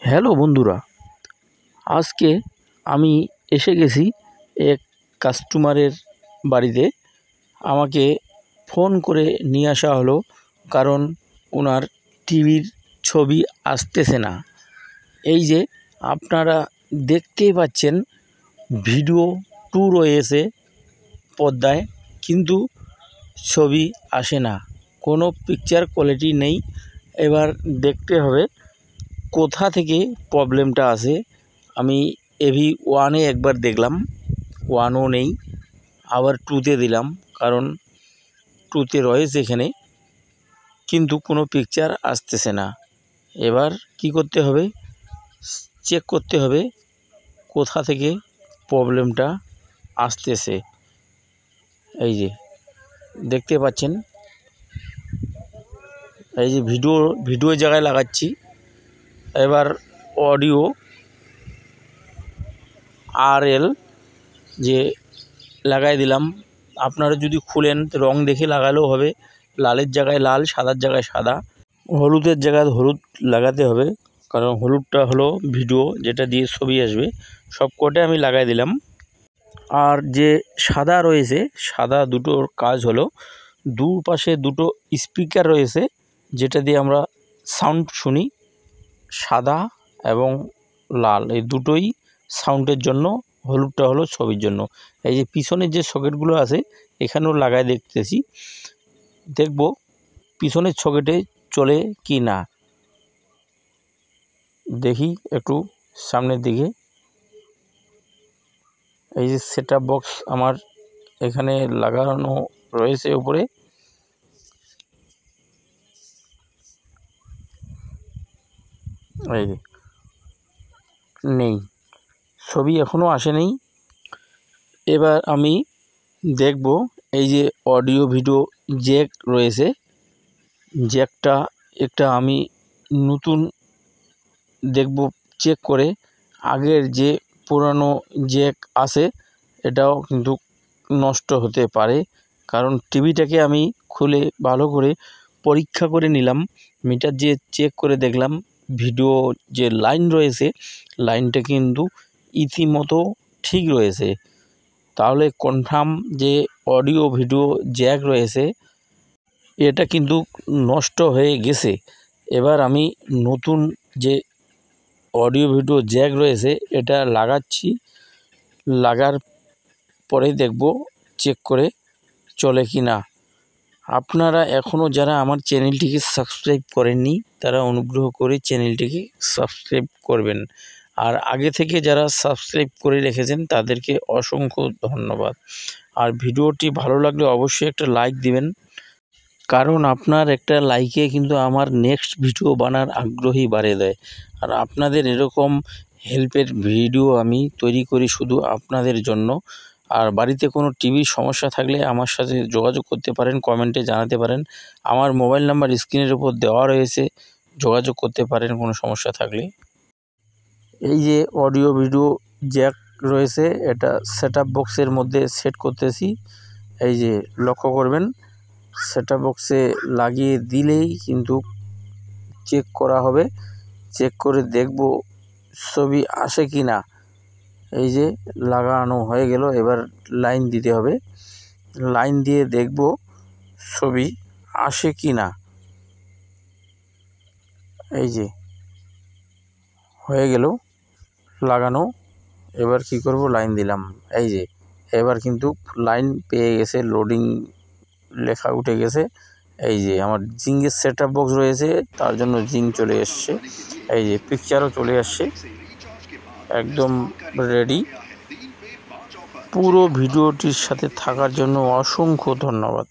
Hello বন্ধুরা, আজকে আমি এসে গেছি এক কাস্টমারের বাড়িতে। আমাকে ফোন করে নিয়ে আসা হলো, কারণ ওনার টিভির ছবি আসতেছে না। এই যে আপনারা দেখতেই পাচ্ছেন, ভিডিও 2 রয়েছে পর্দায়, কিন্তু ছবি আসে না, কোনো পিকচার কোয়ালিটি নেই। এবার দেখতে হবে কোথা থেকে প্রবলেমটা আসে। আমি AV1 একবার দেখলাম, 1ও নেই, আবার 2তে দিলাম, কারণ 2তে রয়েছে এখানে, কিন্তু কোনো পিকচার আসতেছে না। এবার কি করতে হবে, চেক করতে হবে কোথা থেকে প্রবলেমটা আসতেছে। এই যে দেখতে পাচ্ছেন, এই যে ভিডিও জায়গায় লাগাচ্ছি। এবার অডিও RL যে লাগাই দিলাম। আপনারা যদি খুলেন রং দেখে লাগালেও হবে, লালের জায়গায় লাল, সাদার জায়গায় সাদা, হলুদের জায়গায় হলুদ লাগাতে হবে, কারণ হলুদটা হলো ভিডিও যেটা দিয়ে ছবি আসবে। সব কটা আমি লাগাই দিলাম। আর যে সাদা রয়েছে, সাদা দুটোর কাজ হলো, দুপাশে দুটো স্পিকার রয়েছে যেটা দিয়ে আমরা সাউন্ড শুনি, সাদা এবং লাল, এই দুটোই সাউন্ডের জন্য। হলুদটা হলো ছবির জন্য। এই যে পিছনের যে সকেটগুলো আছে এখানেও লাগায় দেখতেছি, দেখব পিছনের সকেটে চলে কি না। দেখি একটু সামনের দিকে। এই যে সেটআপ বক্স আমার এখানে লাগানো রয়েছে উপরে। এই নেই, ছবি এখনও আসেনি। এবার আমি দেখব, এই যে অডিও ভিডিও জ্যাক রয়েছে, জ্যাকটা একটা আমি নতুন দেখব চেক করে। আগের যে পুরানো জ্যাক আছে এটাও কিন্তু নষ্ট হতে পারে, কারণ টিভিটাকে আমি খুলে ভালো করে পরীক্ষা করে নিলাম, মিটার দিয়ে চেক করে দেখলাম ভিডিও যে লাইন রয়েছে লাইনটা কিন্তু ইতিমতো ঠিক রয়েছে। তাহলে কনফার্ম যে অডিও ভিডিও জ্যাক রয়েছে এটা কিন্তু নষ্ট হয়ে গেছে। এবার আমি নতুন যে অডিও ভিডিও জ্যাক রয়েছে এটা লাগাচ্ছি, লাগার পরে দেখব চেক করে চলে কি না। আপনারা এখনও যারা আমার চ্যানেলটিকে সাবস্ক্রাইব করেননি তারা অনুগ্রহ করে চ্যানেলটিকে সাবস্ক্রাইব করবেন, আর আগে থেকে যারা সাবস্ক্রাইব করে রেখেছেন তাদেরকে অসংখ্য ধন্যবাদ। আর ভিডিওটি ভালো লাগলে অবশ্যই একটা লাইক দিবেন, কারণ আপনার একটা লাইকে কিন্তু আমার নেক্সট ভিডিও বানার আগ্রহী বাড়িয়ে দেয়। আর আপনাদের এরকম হেল্পের ভিডিও আমি তৈরি করি শুধু আপনাদের জন্য। আর বাড়িতে কোনো টিভির সমস্যা থাকলে আমার সাথে যোগাযোগ করতে পারেন, কমেন্টে জানাতে পারেন। আমার মোবাইল নাম্বার স্ক্রিনের উপর দেওয়া রয়েছে, যোগাযোগ করতে পারেন কোনো সমস্যা থাকলে। এই যে অডিও ভিডিও জ্যাক রয়েছে এটা সেটআপ বক্সের মধ্যে সেট করতেছি। এই যে লক্ষ্য করবেন, সেটআপ বক্সে লাগিয়ে দিলেই কিন্তু চেক করা হবে, চেক করে দেখব ছবি আসে কি না। এই যে লাগানো হয়ে গেল, এবার লাইন দিতে হবে, লাইন দিয়ে দেখব ছবি আসে কি না। এই যে হয়ে গেল লাগানো। এবার কি করব, লাইন দিলাম। এই যে এবার কিন্তু লাইন পেয়ে গেছে, লোডিং লেখা উঠে গেছে। এই যে আমার জিঙ্কের সেটআপ বক্স রয়েছে তার জন্য জিঙ্ক চলে এসছে, এই যে পিকচারও চলে আসছে, একদম রেডি। পুরো ভিডিওটির সাথে থাকার জন্য অসংখ্য ধন্যবাদ।